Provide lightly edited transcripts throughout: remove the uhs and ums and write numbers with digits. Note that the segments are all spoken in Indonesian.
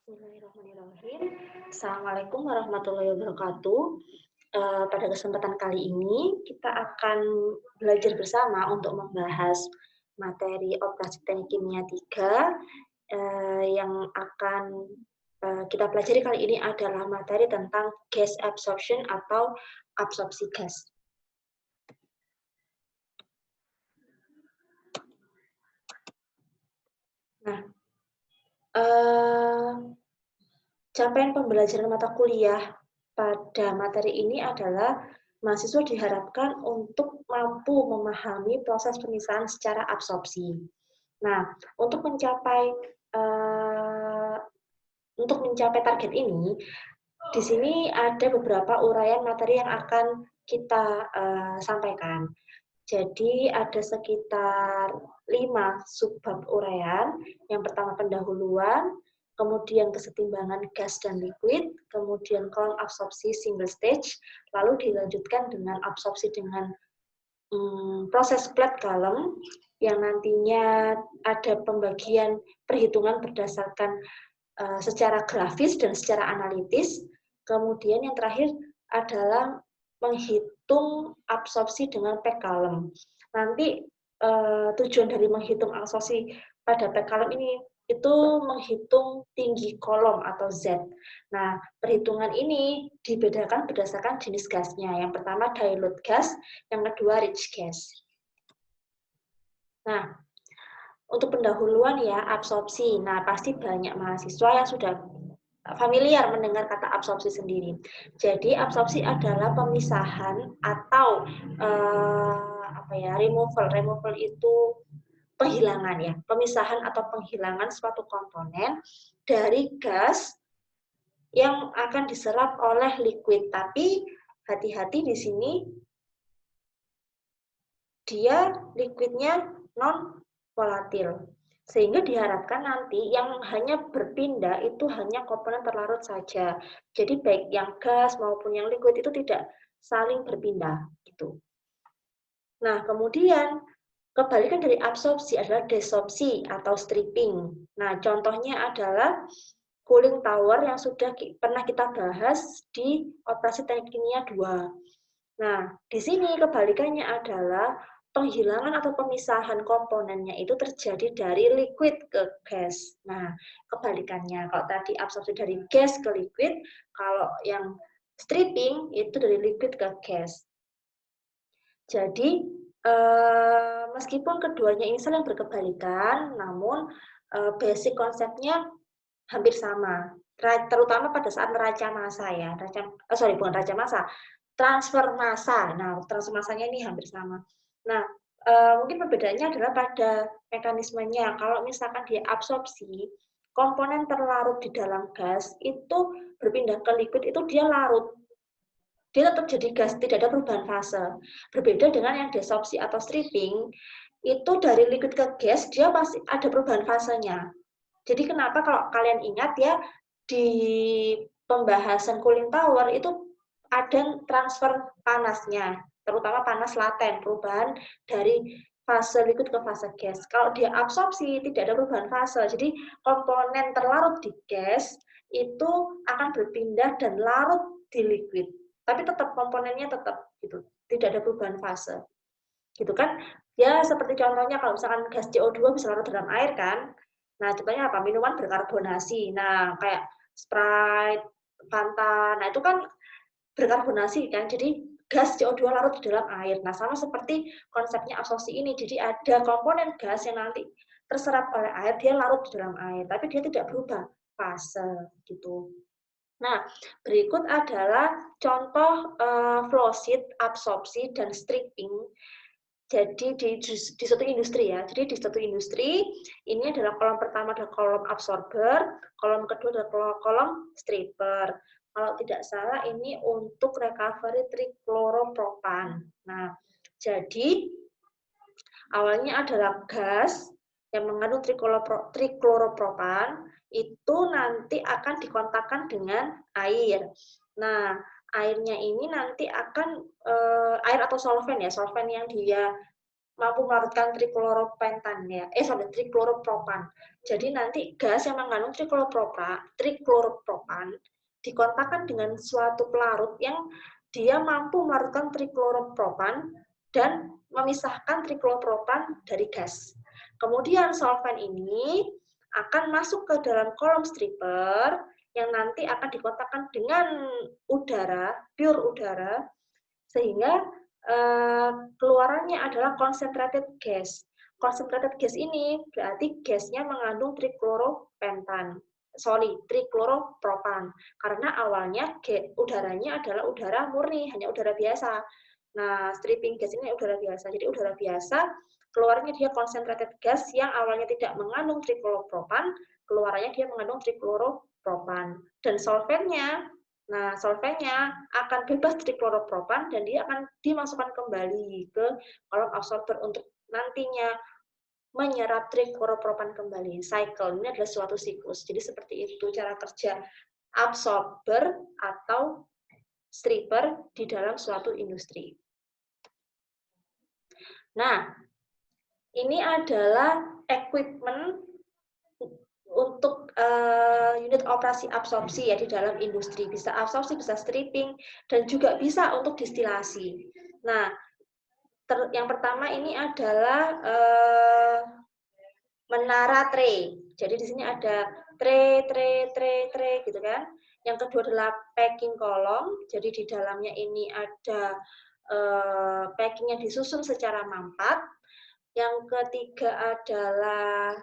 Bismillahirrahmanirrahim. Assalamualaikum warahmatullahi wabarakatuh. Pada kesempatan kali ini kita akan belajar bersama untuk membahas materi operasi teknik kimia 3 yang akan kita pelajari kali ini adalah materi tentang gas absorption atau absorpsi gas. Nah, capaian pembelajaran mata kuliah pada materi ini adalah mahasiswa diharapkan untuk mampu memahami proses pemisahan secara absorpsi. Nah, untuk mencapai target ini, di sini ada beberapa uraian materi yang akan kita sampaikan. Jadi ada sekitar 5 subbab uraian. Yang pertama pendahuluan, kemudian kesetimbangan gas dan liquid, kemudian kolom absorpsi single stage, lalu dilanjutkan dengan absorpsi dengan proses flat column, yang nantinya ada pembagian perhitungan berdasarkan secara grafis dan secara analitis. Kemudian yang terakhir adalah menghitung absorpsi dengan pack column. Nanti tujuan dari menghitung absorpsi pada pack column ini itu menghitung tinggi kolom atau Z. Nah, perhitungan ini dibedakan berdasarkan jenis gasnya. Yang pertama dilute gas, yang kedua rich gas. Nah, untuk pendahuluan ya, absorpsi. Nah, pasti banyak mahasiswa yang sudah familiar mendengar kata absorpsi sendiri. Jadi absorpsi adalah pemisahan atau removal. Removal itu penghilangan ya, pemisahan atau penghilangan suatu komponen dari gas yang akan diserap oleh liquid. Tapi hati-hati di sini dia liquidnya non volatil. Sehingga diharapkan nanti yang hanya berpindah itu hanya komponen terlarut saja. Jadi baik yang gas maupun yang liquid itu tidak saling berpindah gitu. Nah, kemudian kebalikan dari absorpsi adalah desorpsi atau stripping. Nah, contohnya adalah cooling tower yang sudah pernah kita bahas di operasi teknik kimia 2. Nah, di sini kebalikannya adalah penghilangan atau pemisahan komponennya itu terjadi dari liquid ke gas. Nah, kebalikannya, kalau tadi absorpsi dari gas ke liquid, kalau yang stripping itu dari liquid ke gas. Jadi, meskipun keduanya ini saling berkebalikan, namun basic konsepnya hampir sama, terutama pada saat neraca massa ya, bukan neraca massa, transfer massa. Nah, transfer massanya ini hampir sama. Nah, mungkin perbedaannya adalah pada mekanismenya. Kalau misalkan dia absorpsi, komponen terlarut di dalam gas itu berpindah ke liquid itu dia larut. Dia tetap jadi gas, tidak ada perubahan fase. Berbeda dengan yang desorpsi atau stripping, itu dari liquid ke gas dia pasti ada perubahan fasenya. Jadi kenapa kalau kalian ingat ya, di pembahasan cooling tower itu ada transfer panasnya, terutama panas laten, perubahan dari fase liquid ke fase gas. Kalau dia absorpsi tidak ada perubahan fase, jadi komponen terlarut di gas itu akan berpindah dan larut di liquid, tapi tetap komponennya tetap gitu, tidak ada perubahan fase, gitu kan? Ya seperti contohnya kalau misalkan gas CO2 bisa larut dalam air kan. Nah, contohnya apa? Minuman berkarbonasi. Nah, kayak Sprite, Fanta. Nah, itu kan berkarbonasi kan. Jadi gas CO2 larut di dalam air. Nah, sama seperti konsepnya absorpsi ini. Jadi ada komponen gas yang nanti terserap oleh air, dia larut di dalam air, tapi dia tidak berubah fase gitu. Nah, berikut adalah contoh flow sheet, absorpsi, dan stripping. Jadi di suatu industri ya. Jadi di suatu industri ini adalah kolom pertama adalah kolom absorber, kolom kedua adalah kolom stripper. Kalau tidak salah ini untuk recovery trikloropropan. Nah, jadi awalnya adalah gas yang mengandung trikloropropan itu nanti akan dikontakkan dengan air. Nah, airnya ini nanti akan air atau solvent ya, solvent yang dia mampu melarutkan trikloropentan ya. Trikloropropan. Jadi nanti gas yang mengandung trikloropropan dikontakkan dengan suatu pelarut yang dia mampu melarutkan trikloropropan dan memisahkan trikloropropan dari gas. Kemudian solvent ini akan masuk ke dalam kolom stripper yang nanti akan dikontakkan dengan udara, pure udara, sehingga keluarannya adalah concentrated gas. Concentrated gas ini berarti gasnya mengandung trikloropropan. Karena awalnya udaranya adalah udara murni, hanya udara biasa. Nah, stripping gas ini udara biasa. Jadi udara biasa, keluarnya dia concentrated gas yang awalnya tidak mengandung trikloropropan, keluarannya dia mengandung trikloropropan. Dan solventnya akan bebas trikloropropan dan dia akan dimasukkan kembali ke kolom absorber untuk nantinya menyerap trikloropropan kembali. Cycle ini adalah suatu siklus. Jadi seperti itu cara kerja absorber atau stripper di dalam suatu industri. Nah, ini adalah equipment untuk unit operasi absorpsi ya di dalam industri. Bisa absorpsi, bisa stripping, dan juga bisa untuk distilasi. Nah, yang pertama ini adalah menara tray. Jadi di sini ada tray gitu kan. Yang kedua adalah packing column. Jadi di dalamnya ini ada packing yang disusun secara mampat. Yang ketiga adalah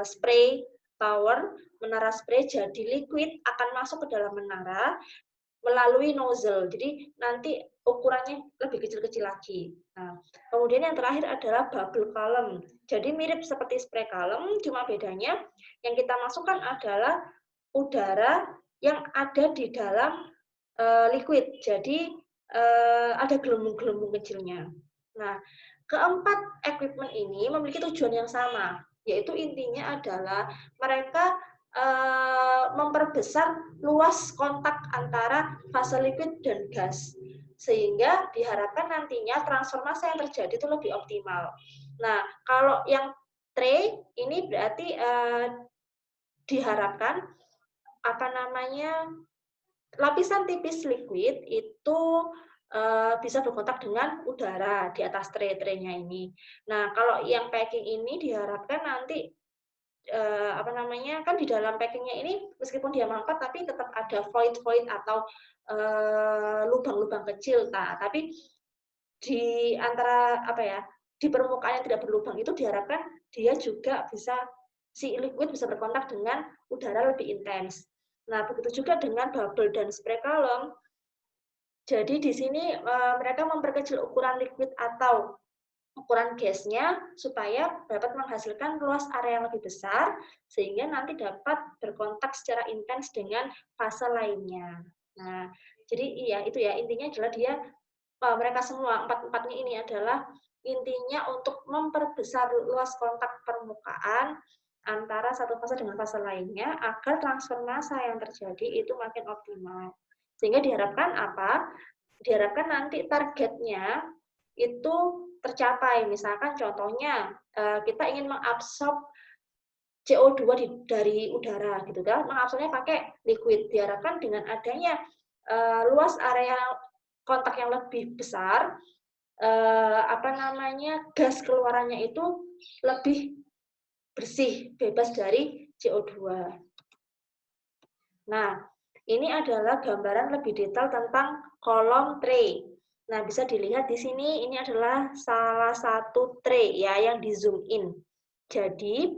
spray tower, menara spray. Jadi liquid akan masuk ke dalam menara melalui nozzle. Jadi nanti ukurannya lebih kecil-kecil lagi. Nah, kemudian yang terakhir adalah bubble column. Jadi mirip seperti spray column, cuma bedanya yang kita masukkan adalah udara yang ada di dalam liquid. Jadi ada gelembung-gelembung kecilnya. Nah, keempat equipment ini memiliki tujuan yang sama, yaitu intinya adalah mereka memperbesar luas kontak antara fase liquid dan gas, sehingga diharapkan nantinya transformasi yang terjadi itu lebih optimal. Nah, kalau yang tray ini berarti diharapkan lapisan tipis liquid itu bisa berkontak dengan udara di atas tray-nya ini. Nah, kalau yang packing ini diharapkan nanti kan di dalam packingnya ini meskipun dia mampat tapi tetap ada void atau lubang-lubang kecil. Nah, tapi di antara di permukaan yang tidak berlubang itu diharapkan dia juga si liquid bisa berkontak dengan udara lebih intens. Nah, begitu juga dengan bubble dan spray column. Jadi di sini mereka memperkecil ukuran liquid atau ukuran gasnya supaya dapat menghasilkan luas area yang lebih besar sehingga nanti dapat berkontak secara intens dengan fase lainnya. Nah, jadi itu ya intinya adalah mereka semua empat-empatnya ini adalah intinya untuk memperbesar luas kontak permukaan antara satu fase dengan fase lainnya agar transfer massa yang terjadi itu makin optimal. Sehingga diharapkan Diharapkan nanti targetnya itu tercapai. Misalkan contohnya kita ingin mengabsorb CO2 dari udara gitu kan, mengabsorbnya pakai liquid. Diharapkan dengan adanya luas area kontak yang lebih besar, gas keluarannya itu lebih bersih, bebas dari CO2. Nah, ini adalah gambaran lebih detail tentang kolom tray. Nah, bisa dilihat di sini, ini adalah salah satu tray ya yang di zoom in. Jadi,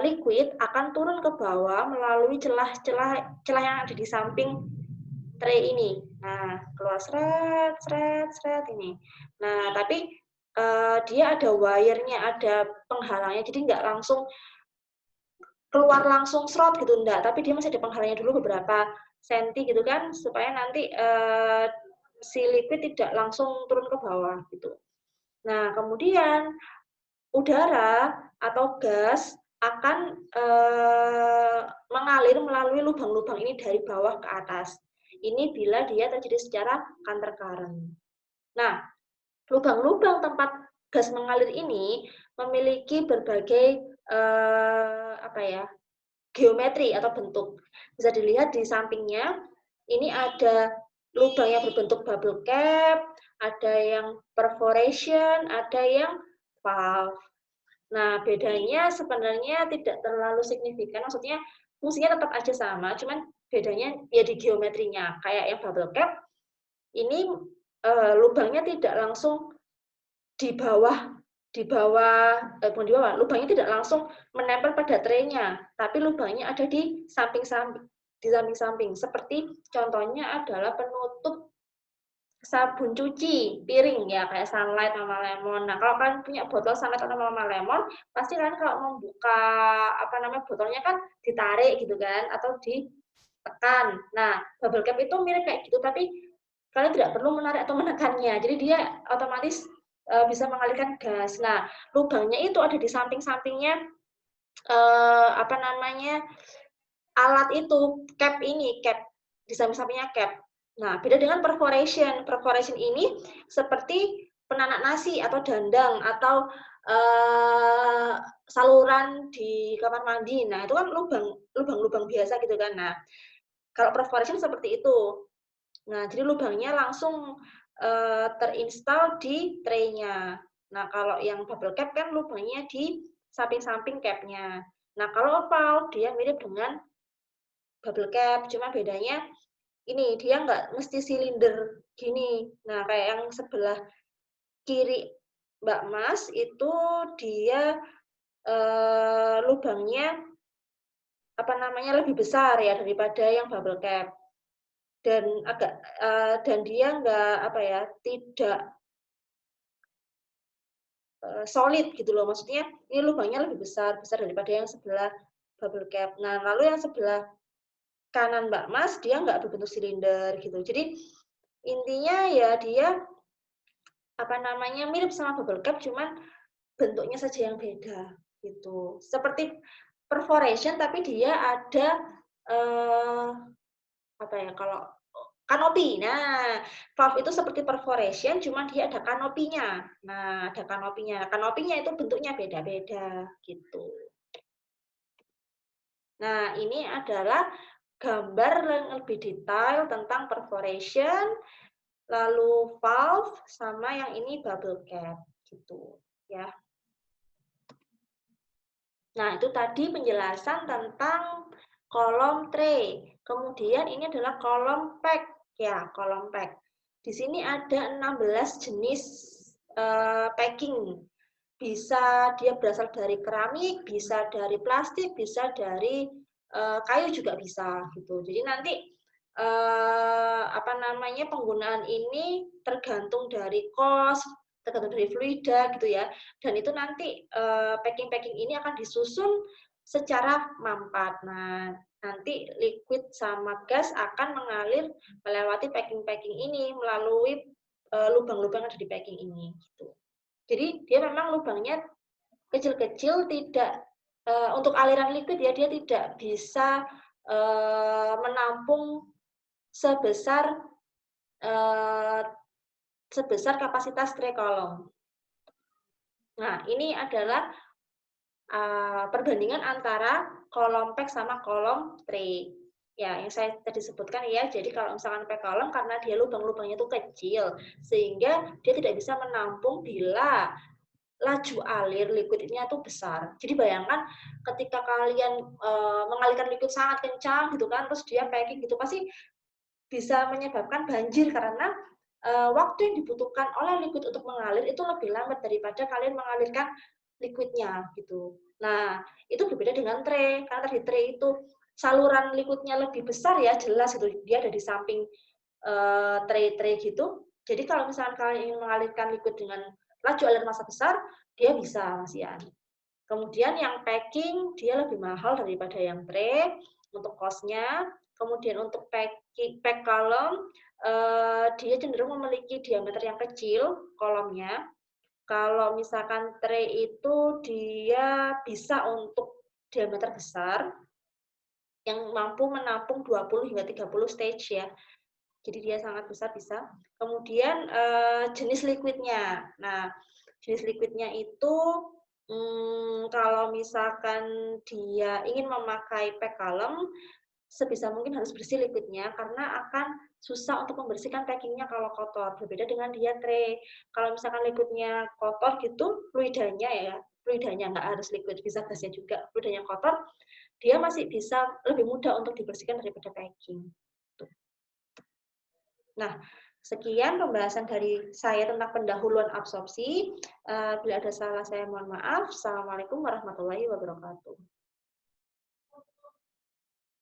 liquid akan turun ke bawah melalui celah-celah yang ada di samping tray ini. Nah, keluar seret ini. Nah, tapi dia ada wire-nya, ada penghalangnya, jadi nggak langsung keluar langsung serot gitu, enggak, tapi dia masih ada penghalangnya dulu beberapa senti gitu kan, supaya nanti si liquid tidak langsung turun ke bawah gitu. Nah, kemudian udara atau gas akan mengalir melalui lubang-lubang ini dari bawah ke atas. Ini bila dia terjadi secara counter current. Nah, lubang-lubang tempat gas mengalir ini memiliki berbagai geometri atau bentuk. Bisa dilihat di sampingnya, ini ada lubang yang berbentuk bubble cap, ada yang perforation, ada yang valve. Nah, bedanya sebenarnya tidak terlalu signifikan, maksudnya fungsinya tetap aja sama, cuman bedanya ya di geometrinya. Kayak yang bubble cap, ini lubangnya tidak langsung di bawah bukan di bawah, lubangnya tidak langsung menempel pada tray-nya, tapi lubangnya ada di samping-samping. Seperti contohnya adalah penutup sabun cuci piring ya, kayak Sunlight Mama Lemon. Nah, kalau kalian punya botol Sunlight atau Mama Lemon, pasti kalian kalau membuka botolnya kan ditarik gitu kan, atau ditekan. Nah, bubble cap itu mirip kayak gitu, tapi kalian tidak perlu menarik atau menekannya. Jadi dia otomatis bisa mengalirkan gas. Nah, lubangnya itu ada di samping-sampingnya alat itu, cap di samping-sampingnya cap. Nah, beda dengan perforation. Perforation ini seperti penanak nasi atau dandang atau saluran di kamar mandi. Nah, itu kan lubang-lubang biasa gitu kan. Nah, kalau perforation seperti itu. Nah, jadi lubangnya langsung terinstal di tray-nya. Nah, kalau yang bubble cap kan lubangnya di samping-samping cap-nya. Nah, kalau valve dia mirip dengan bubble cap, cuma bedanya ini dia nggak mesti silinder gini. Nah, kayak yang sebelah kiri Mbak Mas itu dia lubangnya lebih besar ya daripada yang bubble cap. Dan dia tidak solid gitu loh, maksudnya ini lubangnya lebih besar daripada yang sebelah bubble cap. Nah, lalu yang sebelah kanan Mbak Mas dia nggak berbentuk silinder gitu. Jadi intinya ya dia mirip sama bubble cap, cuman bentuknya saja yang beda gitu. Seperti perforation tapi dia ada kalau kanopi. Nah, valve itu seperti perforation, cuma dia ada kanopinya. Nah, ada kanopinya. Kanopinya itu bentuknya beda-beda, gitu. Nah, ini adalah gambar yang lebih detail tentang perforation, lalu valve, sama yang ini bubble cap, gitu. Ya. Nah, itu tadi penjelasan tentang kolom tray. Kemudian ini adalah kolom pack. Ya, kolom pack. Di sini ada 16 jenis packing. Bisa dia berasal dari keramik, bisa dari plastik, bisa dari kayu juga bisa gitu. Jadi nanti penggunaan ini tergantung dari cost, tergantung dari fluida gitu ya. Dan itu nanti packing-packing ini akan disusun secara mampat. Nah, nanti liquid sama gas akan mengalir melewati packing-packing ini melalui lubang-lubang yang ada di packing ini gitu. Jadi dia memang lubangnya kecil-kecil, tidak untuk aliran liquid ya dia tidak bisa menampung sebesar kapasitas tray kolom. Nah, ini adalah perbandingan antara kolom pack sama kolom tray. Ya, yang saya tadi sebutkan ya, jadi kalau misalkan pack kolom karena dia lubang-lubangnya itu kecil, sehingga dia tidak bisa menampung bila laju alir liquidnya tuh besar. Jadi bayangkan ketika kalian mengalirkan liquid sangat kencang gitu kan, terus dia packing gitu, pasti bisa menyebabkan banjir karena waktu yang dibutuhkan oleh liquid untuk mengalir itu lebih lambat daripada kalian mengalirkan liquidnya gitu. Nah, itu berbeda dengan tray, karena tadi tray itu saluran liquidnya lebih besar ya, jelas gitu. Dia ada di samping tray-tray gitu. Jadi kalau misalkan kalian ingin mengalirkan liquid dengan laju alir massa besar, dia bisa, Mas Ian. Kemudian yang packing, dia lebih mahal daripada yang tray untuk cost-nya. Kemudian untuk pack kolom, dia cenderung memiliki diameter yang kecil kolomnya. Kalau misalkan tray itu dia bisa untuk diameter besar, yang mampu menampung 20 hingga 30 stage ya. Jadi dia sangat besar bisa. Kemudian jenis liquidnya. Nah, Jenis liquidnya itu kalau misalkan dia ingin memakai pack kalem, sebisa mungkin harus bersih liquidnya karena akan susah untuk membersihkan packingnya kalau kotor. Berbeda dengan diatre. Kalau misalkan liquidnya kotor gitu, fluidanya nggak harus liquid, bisa gasnya juga. Fluidanya kotor, dia masih bisa lebih mudah untuk dibersihkan daripada packing. Nah, sekian pembahasan dari saya tentang pendahuluan absorpsi. Bila ada salah saya mohon maaf. Assalamualaikum warahmatullahi wabarakatuh.